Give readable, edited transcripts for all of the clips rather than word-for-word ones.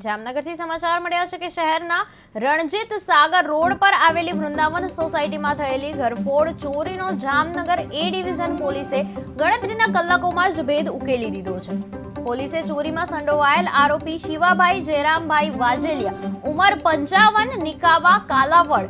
જામનગરથી સમાચાર મળ્યા છે કે શહેરના રણજીત સાગર રોડ પર આવેલી વૃંદાવન સોસાયટીમાં થયેલી ઘરફોડ ચોરીનો જામનગર એ ડિવિઝન પોલીસે ગણતરીના કલાકોમાં જ ભેદ ઉકેલી દીધો છે। પોલીસે ચોરીમાં સંડોવાયેલ આરોપી શિવાભાઈ જયરામભાઈ વાજેલિયા ઉંમર 55 નિકાવા કાલાવડ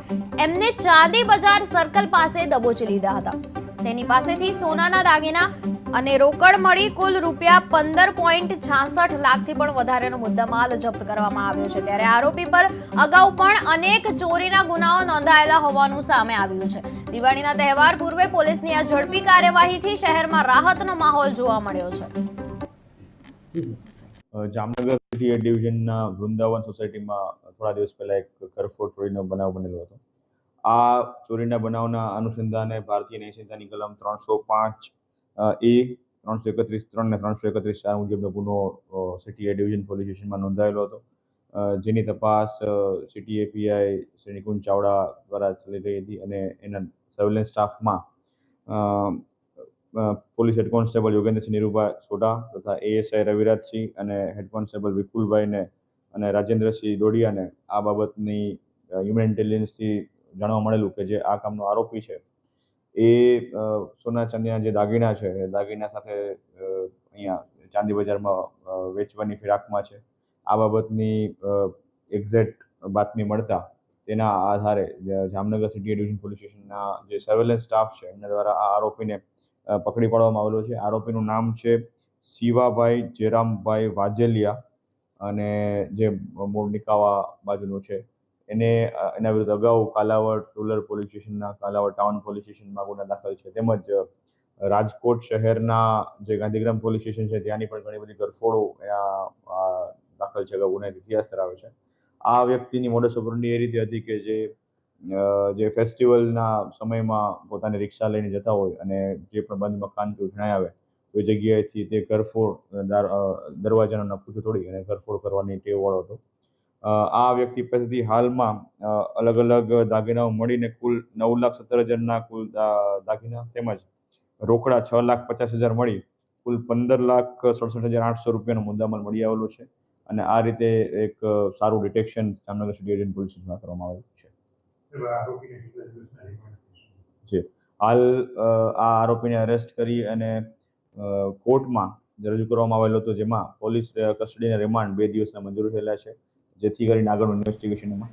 એમને ચાંદી બજાર સર્કલ પાસે દબોચી લીધા હતા। તેની પાસેથી સોનાના દાગીના અને રોકડ મળી કુલ રૂપિયા 15.66 લાખથી પણ વધારેનો મુદ્દામાલ જપ્ત કરવામાં આવ્યો છે। ત્યારે આરોપી પર અગાઉ પણ અનેક ચોરીના ગુનાઓ નોંધાયેલા હોવાનું સામે આવ્યું છે। દિવાળીના તહેવાર પૂર્વે પોલીસની આ ઝડપી કાર્યવાહીથી શહેરમાં રાહતનો માહોલ જોવા મળ્યો છે। જામનગર સિટી એ ડિવિઝનના વૃંદાવન સોસાયટીમાં થોડા દિવસ પહેલા એક ઘરફોડ ચોરીનો બનાવ બનેલો હતો। આ ચોરીના બનાવના અનુસંધાને ભારતીય ન્યાય સંહિતાની કલમ 305 એ 331(3) અને 331(4) મુજબનો ગુનો સિટી એ ડિવિઝન પોલીસ સ્ટેશનમાં નોંધાયેલો હતો, જેની તપાસ સિટી એપીઆઈ શ્રી નિકુંજ ચાવડા દ્વારા ચાલી રહી હતી અને એના સર્વેલન્સ સ્ટાફમાં police head constable Yogendrasinh Nirubhai Sodha તથા એએસઆઈ રવિરાજસિંહ અને હેડ કોન્સ્ટેબલ વિપુલભાઈને અને રાજેન્દ્રસિંહ ડોડિયાને આ બાબતની હ્યુમન ઇન્ટેલિજન્સથી જાણવા મળેલું કે જે આ કામનો આરોપી છે એ સોના ચાંદીના જે દાગીના છે એ દાગીના સાથે અહીંયા ચાંદી બજારમાં વેચવાની ફિરાકમાં છે। આ બાબતની એક્ઝેક્ટ બાતમી મળતા તેના આધારે જામનગર સિટી ડિવિઝન પોલીસ સ્ટેશનના જે સર્વેલન્સ સ્ટાફ છે એમના દ્વારા આ આરોપીને પકડી પાડવામાં આવેલો છે। આરોપીનું નામ છે શિવાભાઈ જયરામભાઈ વાજેલિયા અને જે મૂળ નિકાવા બાજુનું છે। એના વિરુદ્ધ અગાઉ કાલાવડ રૂરલ પોલીસ સ્ટેશનના કાલાવડ ટાઉન પોલીસ સ્ટેશનમાં ગુના દાખલ છે, તેમજ રાજકોટ શહેરના જે ગાંધીગ્રામ પોલીસ સ્ટેશન છે ત્યાંની પણ ઘણી બધી ઘરફોડો દાખલ છે, ગુનાહિત ઇતિહાસ ધરાવે છે। આ વ્યક્તિની મોડસ ઓપરેન્ડી એ રીતે હતી કે જે ફેસ્ટિવલના સમયમાં પોતાની રિક્ષા લઈને જતા હોય અને જે પણ બંધ મકાન કે જણાય આવે તો એ જગ્યાએથી તે ઘરફોડ દરવાજાનો નકુચો તોડી અને ઘરફોડ કરવાની ટેવવાળો હતો। આ વ્યક્તિ પાસેથી હાલમાં અલગ અલગ દાગીનાઓ મળીને કુલ 9,17,000ના કુલ દાગીના તેમજ રોકડા 6,50,000 મળી કુલ 15,67,800 રૂપિયાનો મુદ્દામાલ મળી આવેલો છે અને આ રીતે એક સારું detection Jamnagar city agent police સ્ટેશનમાં કરવામાં આવેલું છે। હાલ આ આરોપીને અરેસ્ટ કરી અને કોર્ટમાં રજૂ કરવામાં આવેલો હતો, જેમાં પોલીસ કસ્ટડીના રિમાન્ડ 2 દિવસના મંજૂર થયેલા છે, જેથી કરીને આગળનું ઇન્વેસ્ટિગેશન એમાં